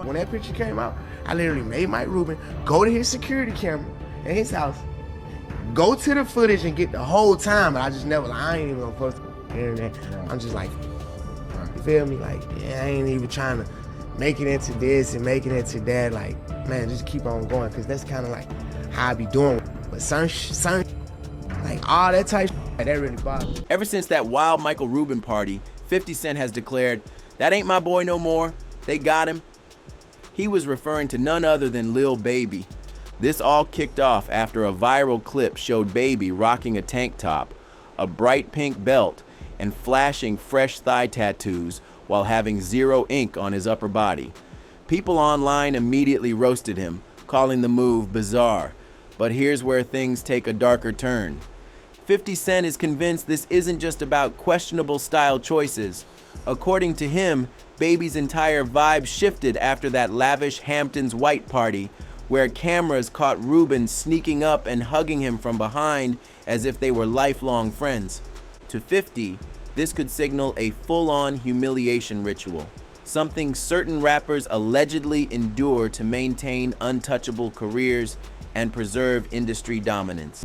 when that picture came out, I literally made Mike Rubin go to his security camera in his house, go to the footage and get the whole time, but I just never, like, I ain't even gonna post it on the internet. I'm just like, you feel me? Like, yeah, I ain't even trying to make it into this and make it into that. Like, man, just keep on going, because that's kind of like how I be doing. But some like all that type of that really bothers me. Ever since that wild Michael Rubin party, 50 Cent has declared, "That ain't my boy no more. They got him." He was referring to none other than Lil Baby. This all kicked off after a viral clip showed Baby rocking a tank top, a bright pink belt, and flashing fresh thigh tattoos while having zero ink on his upper body. People online immediately roasted him, calling the move bizarre. But here's where things take a darker turn. 50 Cent is convinced this isn't just about questionable style choices. According to him, Baby's entire vibe shifted after that lavish Hamptons white party, where cameras caught Rubin sneaking up and hugging him from behind as if they were lifelong friends. To 50, this could signal a full-on humiliation ritual, something certain rappers allegedly endure to maintain untouchable careers and preserve industry dominance.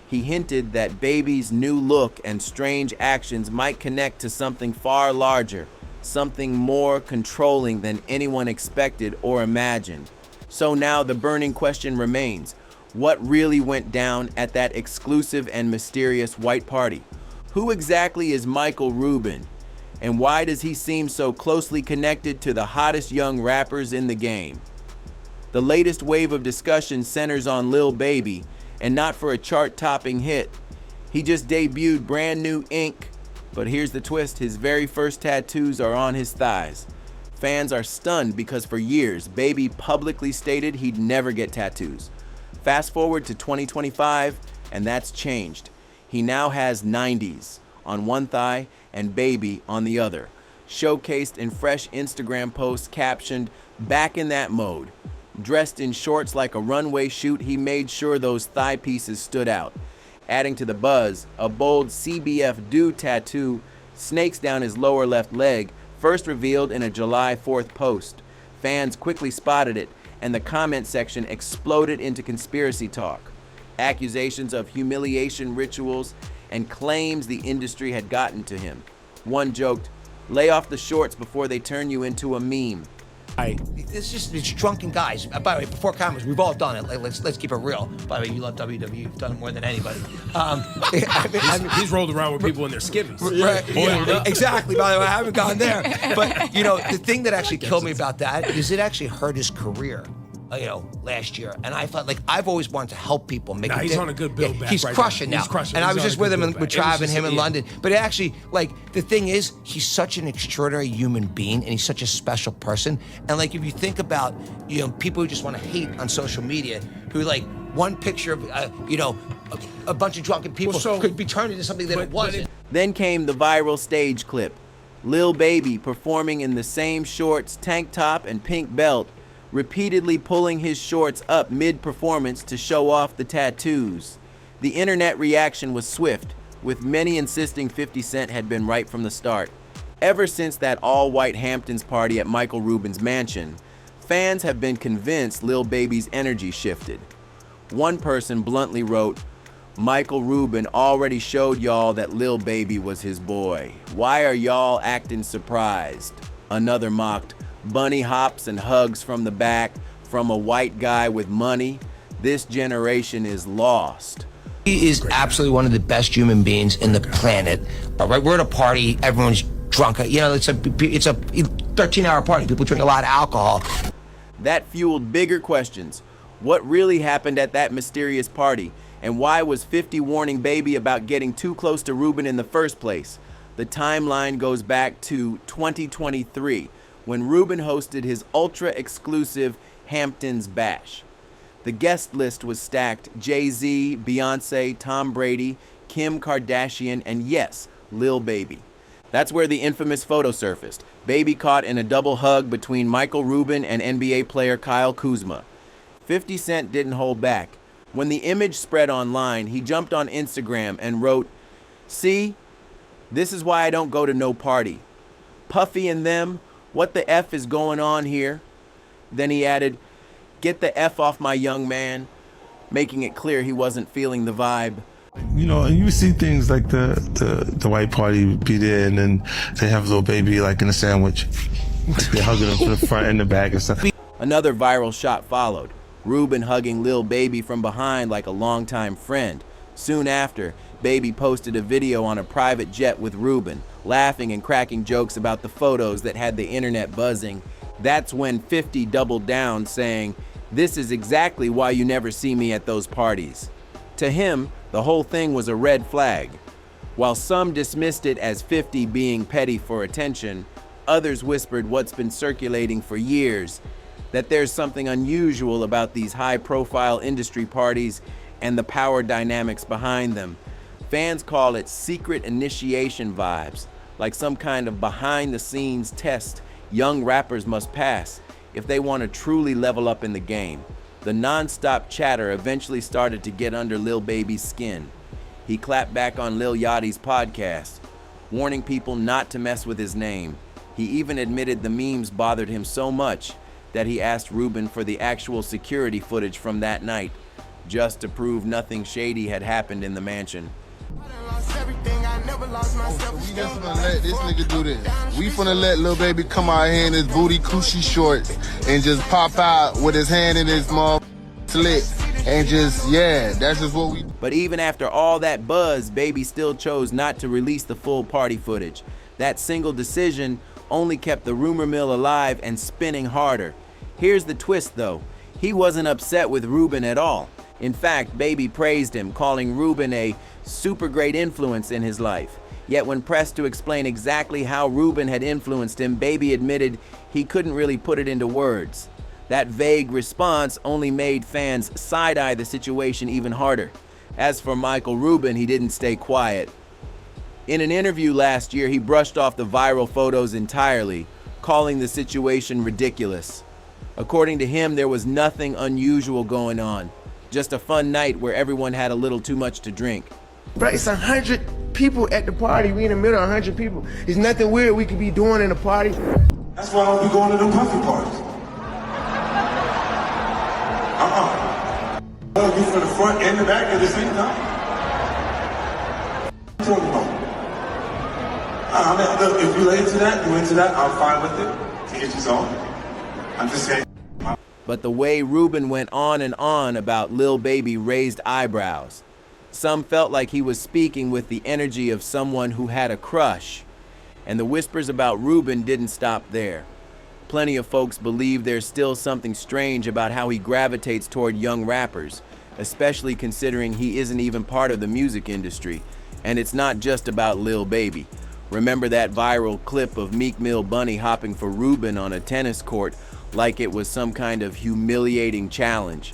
He hinted that Baby's new look and strange actions might connect to something far larger, something more controlling than anyone expected or imagined. So now the burning question remains: what really went down at that exclusive and mysterious white party? Who exactly is Michael Rubin? And why does he seem so closely connected to the hottest young rappers in the game? The latest wave of discussion centers on Lil Baby, and not for a chart-topping hit. He just debuted brand new ink, but here's the twist: his very first tattoos are on his thighs. Fans are stunned because for years, Baby publicly stated he'd never get tattoos. Fast forward to 2025, and that's changed. He now has 90s on one thigh and Baby on the other, showcased in fresh Instagram posts captioned, "Back in that mode." Dressed in shorts like a runway shoot, he made sure those thigh pieces stood out. Adding to the buzz, a bold CBF Do tattoo snakes down his lower left leg, first revealed in a July 4th post. Fans quickly spotted it, and the comment section exploded into conspiracy talk. Accusations of humiliation rituals and claims the industry had gotten to him. One joked, "Lay off the shorts before they turn you into a meme." It's drunken guys. By the way, before cameras, we've all done it. Like, let's keep it real. By the way, you love WWE. You've done it more than anybody. He's rolled around with people in their skivvies. Right, yeah, exactly. By the way, I haven't gone there. But you know, the thing that actually killed me about that is it actually hurt his career. Last year, and I felt like I've always wanted to help people make. He's on a good build back. He's right crushing now. now. He's crushing. And I was on just a with good him build and back. with It was Trav and just- him in yeah. London. But it actually, like, the thing is, he's such an extraordinary human being, and he's such a special person. And like, if you think about, people who just want to hate on social media, who like one picture of, a bunch of drunken people could be turned into something that it wasn't. Then came the viral stage clip. Lil Baby performing in the same shorts, tank top, and pink belt, repeatedly pulling his shorts up mid-performance to show off the tattoos. The internet reaction was swift, with many insisting 50 Cent had been right from the start. Ever since that all-white Hamptons party at Michael Rubin's mansion, fans have been convinced Lil Baby's energy shifted. One person bluntly wrote, "Michael Rubin already showed y'all that Lil Baby was his boy. Why are y'all acting surprised?" Another mocked, "Bunny hops and hugs from the back from a white guy with money. This generation is lost." He is absolutely one of the best human beings in the planet. Right, we're at a party, everyone's drunk. It's a 13-hour party. People drink a lot of alcohol. That fueled bigger questions. What really happened at that mysterious party? And why was 50 warning Baby about getting too close to Rubin in the first place? The timeline goes back to 2023, when Rubin hosted his ultra-exclusive Hamptons Bash. The guest list was stacked: Jay-Z, Beyonce, Tom Brady, Kim Kardashian, and yes, Lil Baby. That's where the infamous photo surfaced. Baby caught in a double hug between Michael Rubin and NBA player Kyle Kuzma. 50 Cent didn't hold back. When the image spread online, he jumped on Instagram and wrote, "See, this is why I don't go to no party. Puffy and them, what the F is going on here?" Then he added, "Get the F off my young man," making it clear he wasn't feeling the vibe. You know, and you see things like the white party be there, and then they have Lil Baby like in a sandwich. They're hugging him from the front and the back and stuff. Another viral shot followed. Rubin hugging Lil Baby from behind like a longtime friend. Soon after, Baby posted a video on a private jet with Rubin, laughing and cracking jokes about the photos that had the internet buzzing. That's when 50 doubled down, saying, "This is exactly why you never see me at those parties." To him, the whole thing was a red flag. While some dismissed it as 50 being petty for attention, others whispered what's been circulating for years, that there's something unusual about these high-profile industry parties and the power dynamics behind them. Fans call it secret initiation vibes, like some kind of behind-the-scenes test young rappers must pass if they want to truly level up in the game. The non-stop chatter eventually started to get under Lil Baby's skin. He clapped back on Lil Yachty's podcast, warning people not to mess with his name. He even admitted the memes bothered him so much that he asked Rubin for the actual security footage from that night, just to prove nothing shady had happened in the mansion. We just gonna let this nigga do this. We finna let Lil Baby come out here in his booty coochie shorts and just pop out with his hand in his slit and just, yeah, that's just what we. But even after all that buzz, Baby still chose not to release the full party footage. That single decision only kept the rumor mill alive and spinning harder. Here's the twist though. He wasn't upset with Rubin at all. In fact, Baby praised him, calling Rubin a super great influence in his life. Yet when pressed to explain exactly how Rubin had influenced him, Baby admitted he couldn't really put it into words. That vague response only made fans side-eye the situation even harder. As for Michael Rubin, he didn't stay quiet. In an interview last year, he brushed off the viral photos entirely, calling the situation ridiculous. According to him, there was nothing unusual going on. Just a fun night where everyone had a little too much to drink. Bro, it's 100 people at the party. We in the middle of 100 people. There's nothing weird we could be doing in a party. That's why I don't be going to them puffy parties. I'll be from the front and the back at the same time. What are you talking about? Look, if you're into that, I'm fine with it. To get you on. I'm just saying. But the way Rubin went on and on about Lil Baby raised eyebrows. Some felt like he was speaking with the energy of someone who had a crush. And the whispers about Rubin didn't stop there. Plenty of folks believe there's still something strange about how he gravitates toward young rappers, especially considering he isn't even part of the music industry. And it's not just about Lil Baby. Remember that viral clip of Meek Mill bunny hopping for Rubin on a tennis court like it was some kind of humiliating challenge?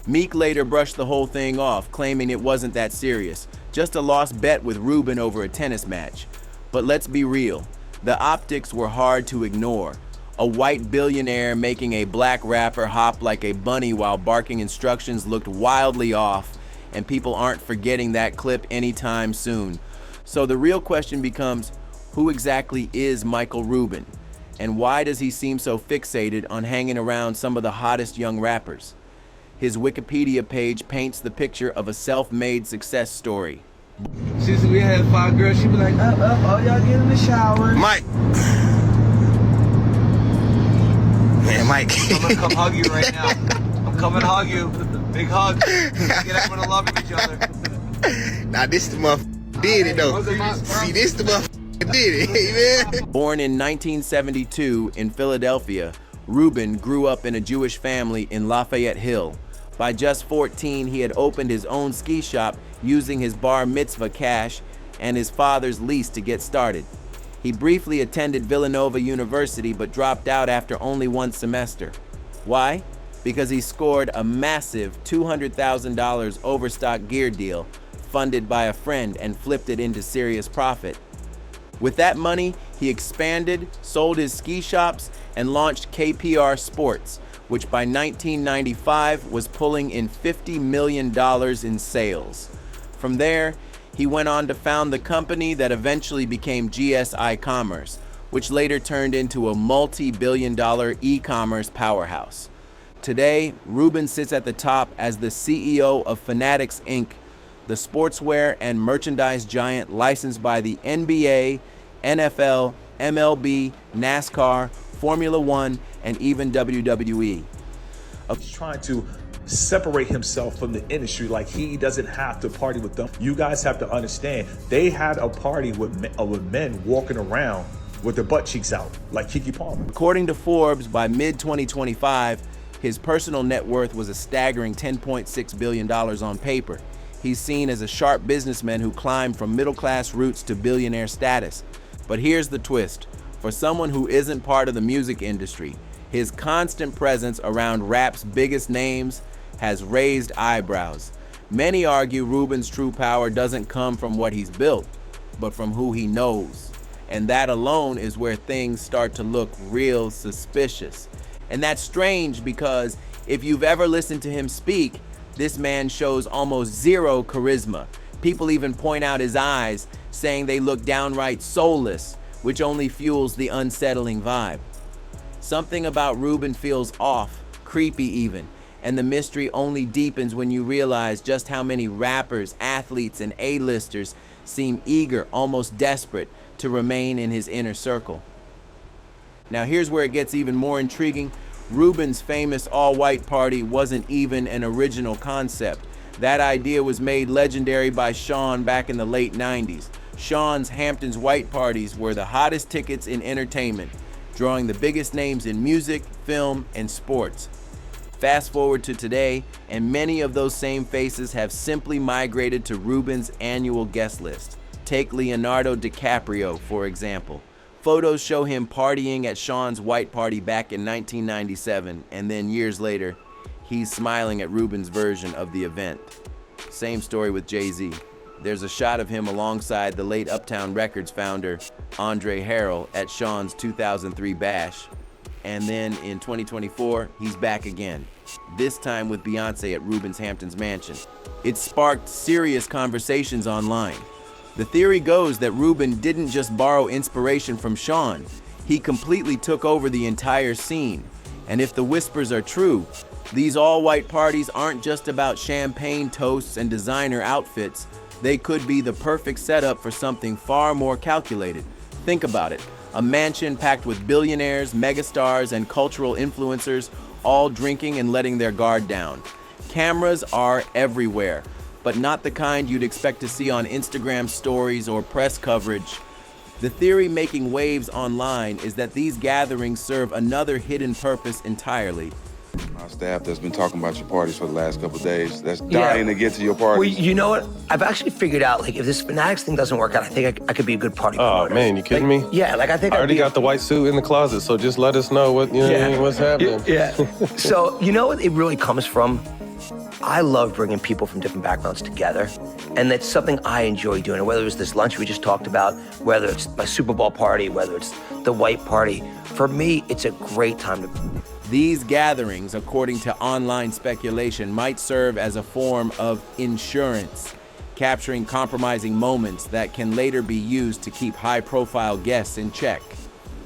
Meek later brushed the whole thing off, claiming it wasn't that serious, just a lost bet with Rubin over a tennis match. But let's be real, the optics were hard to ignore. A white billionaire making a black rapper hop like a bunny while barking instructions looked wildly off, and people aren't forgetting that clip anytime soon. So the real question becomes, who exactly is Michael Rubin? And why does he seem so fixated on hanging around some of the hottest young rappers? His Wikipedia page paints the picture of a self-made success story. She said we had 5 girls. She be like, up, all y'all get in the shower. Mike. Man, Mike. I'm gonna come hug you right now. I'm coming to hug you. Big hug. Get everyone to love each other. Now this the motherfucker did it though. See, this the motherfucker did it, man. Born in 1972 in Philadelphia, Rubin grew up in a Jewish family in Lafayette Hill. By just 14, he had opened his own ski shop using his bar mitzvah cash and his father's lease to get started. He briefly attended Villanova University but dropped out after only 1 semester. Why? Because he scored a massive $200,000 overstock gear deal funded by a friend and flipped it into serious profit. With that money, he expanded, sold his ski shops, and launched KPR Sports, which by 1995 was pulling in $50 million in sales. From there, he went on to found the company that eventually became GSI Commerce, which later turned into a multi-billion-dollar e-commerce powerhouse. Today, Rubin sits at the top as the CEO of Fanatics Inc., the sportswear and merchandise giant licensed by the NBA, NFL, MLB, NASCAR, Formula One, and even WWE. He's trying to separate himself from the industry, like he doesn't have to party with them. You guys have to understand, they had a party with men walking around with their butt cheeks out, like Keke Palmer. According to Forbes, by mid-2025, his personal net worth was a staggering $10.6 billion on paper. He's seen as a sharp businessman who climbed from middle-class roots to billionaire status. But here's the twist. For someone who isn't part of the music industry, his constant presence around rap's biggest names has raised eyebrows. Many argue Rubin's true power doesn't come from what he's built, but from who he knows. And that alone is where things start to look real suspicious. And that's strange because if you've ever listened to him speak, this man shows almost zero charisma. People even point out his eyes, saying they look downright soulless, which only fuels the unsettling vibe. Something about Rubin feels off, creepy even, and the mystery only deepens when you realize just how many rappers, athletes, and A-listers seem eager, almost desperate, to remain in his inner circle. Now here's where it gets even more intriguing. Rubin's famous all-white party wasn't even an original concept. That idea was made legendary by Sean back in the late 90s. Sean's Hamptons White Parties were the hottest tickets in entertainment, drawing the biggest names in music, film, and sports. Fast forward to today, and many of those same faces have simply migrated to Rubin's annual guest list. Take Leonardo DiCaprio, for example. Photos show him partying at Sean's white party back in 1997, and then years later, he's smiling at Rubin's version of the event. Same story with Jay-Z. There's a shot of him alongside the late Uptown Records founder, Andre Harrell, at Sean's 2003 bash. And then in 2024, he's back again, this time with Beyonce at Rubin's Hamptons mansion. It sparked serious conversations online. The theory goes that Rubin didn't just borrow inspiration from Sean, he completely took over the entire scene. And if the whispers are true, these all-white parties aren't just about champagne toasts and designer outfits. They could be the perfect setup for something far more calculated. Think about it. A mansion packed with billionaires, megastars, and cultural influencers, all drinking and letting their guard down. Cameras are everywhere, but not the kind you'd expect to see on Instagram stories or press coverage. The theory making waves online is that these gatherings serve another hidden purpose entirely. My staff that's been talking about your parties for the last couple of days, that's dying to get to your parties. Well, you know what? I've actually figured out, like, if this Fanatics thing doesn't work out, I think I could be a good party promoter. Oh, man, you kidding me? Yeah, like, I think I already got the white suit in the closet, so just let us know what, what's happening. Yeah. So, you know what it really comes from? I love bringing people from different backgrounds together, and that's something I enjoy doing. Whether it's this lunch we just talked about, whether it's my Super Bowl party, whether it's the white party, for me, it's a great time to... These gatherings, according to online speculation, might serve as a form of insurance, capturing compromising moments that can later be used to keep high-profile guests in check.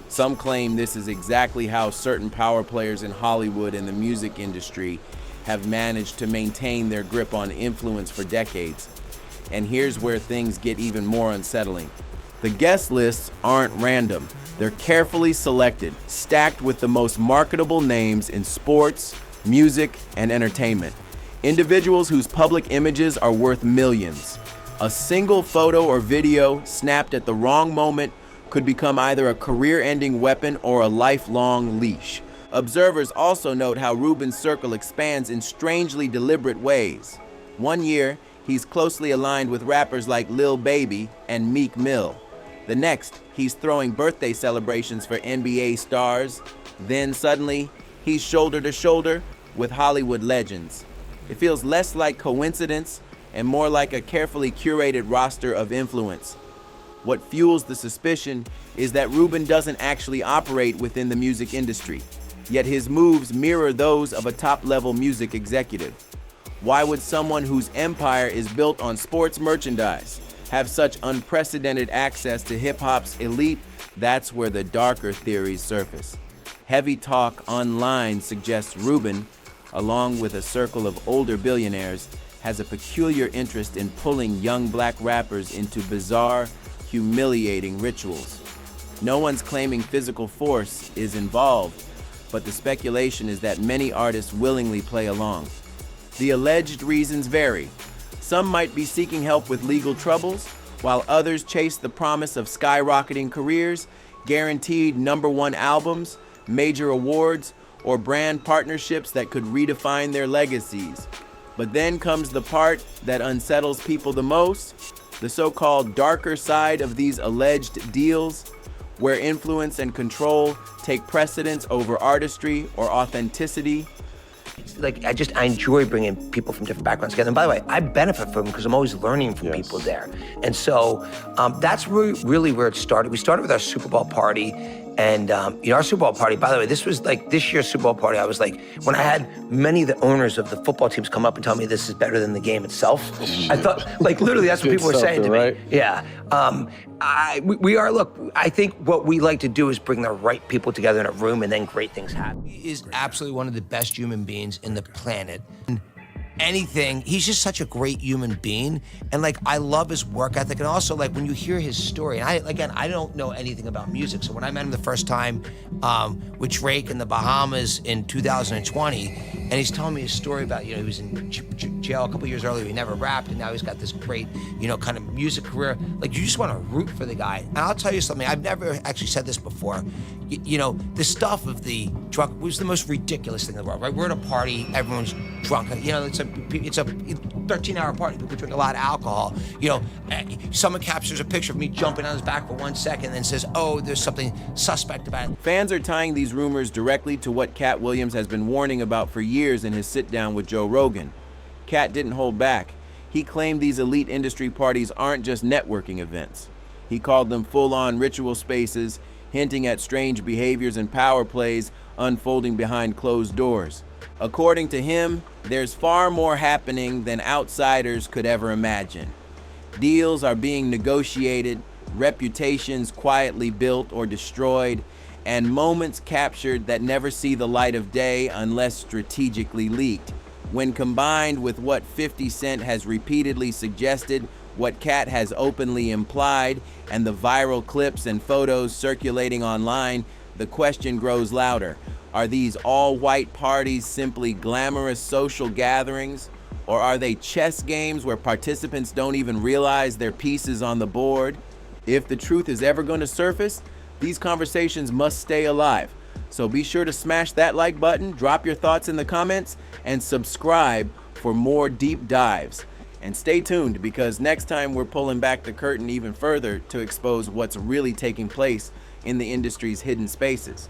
Some claim this is exactly how certain power players in Hollywood and the music industry have managed to maintain their grip on influence for decades. And here's where things get even more unsettling. The guest lists aren't random. They're carefully selected, stacked with the most marketable names in sports, music, and entertainment. Individuals whose public images are worth millions. A single photo or video snapped at the wrong moment could become either a career-ending weapon or a lifelong leash. Observers also note how Rubin's circle expands in strangely deliberate ways. One year, he's closely aligned with rappers like Lil Baby and Meek Mill. The next, he's throwing birthday celebrations for NBA stars. Then suddenly, he's shoulder to shoulder with Hollywood legends. It feels less like coincidence and more like a carefully curated roster of influence. What fuels the suspicion is that Rubin doesn't actually operate within the music industry, yet his moves mirror those of a top-level music executive. Why would someone whose empire is built on sports merchandise have such unprecedented access to hip-hop's elite? That's where the darker theories surface. Heavy talk online suggests Rubin, along with a circle of older billionaires, has a peculiar interest in pulling young black rappers into bizarre, humiliating rituals. No one's claiming physical force is involved, but the speculation is that many artists willingly play along. The alleged reasons vary. Some might be seeking help with legal troubles, while others chase the promise of skyrocketing careers, guaranteed #1 albums, major awards, or brand partnerships that could redefine their legacies. But then comes the part that unsettles people the most, the so-called darker side of these alleged deals, where influence and control take precedence over artistry or authenticity. Like, I enjoy bringing people from different backgrounds together. And by the way, I benefit from it because I'm always learning from people there. And so that's really where it started. We started with our Super Bowl party. And our Super Bowl party, by the way, this was like this year's Super Bowl party. I was like, when I had many of the owners of the football teams come up and tell me this is better than the game itself, I thought, like, literally that's what people were saying to me. Right? Yeah. Look, I think what we like to do is bring the right people together in a room and then great things happen. He is absolutely one of the best human beings in the planet. He's just such a great human being, and like I love his work ethic, and also like when you hear his story, and I don't know anything about music, so when I met him the first time with Drake in the Bahamas in 2020, and he's telling me his story about, he was in jail a couple years earlier, he never rapped, and now he's got this great, kind of music career. Like, you just want to root for the guy. And I'll tell you something, I've never actually said this before. The stuff of the drunk was the most ridiculous thing in the world, right? We're at a party, everyone's drunk. It's a 13-hour party. People drink a lot of alcohol. Someone captures a picture of me jumping on his back for 1 second and then says, oh, there's something suspect about it. Fans are tying these rumors directly to what Cat Williams has been warning about for years in his sit-down with Joe Rogan. Cat didn't hold back. He claimed these elite industry parties aren't just networking events. He called them full-on ritual spaces, hinting at strange behaviors and power plays unfolding behind closed doors. According to him, there's far more happening than outsiders could ever imagine. Deals are being negotiated, reputations quietly built or destroyed, and moments captured that never see the light of day unless strategically leaked. When combined with what 50 Cent has repeatedly suggested, what Cat has openly implied, and the viral clips and photos circulating online, the question grows louder. Are these all-white parties simply glamorous social gatherings? Or are they chess games where participants don't even realize their piece is on the board? If the truth is ever going to surface, these conversations must stay alive. So be sure to smash that like button, drop your thoughts in the comments, and subscribe for more deep dives. And stay tuned, because next time we're pulling back the curtain even further to expose what's really taking place in the industry's hidden spaces.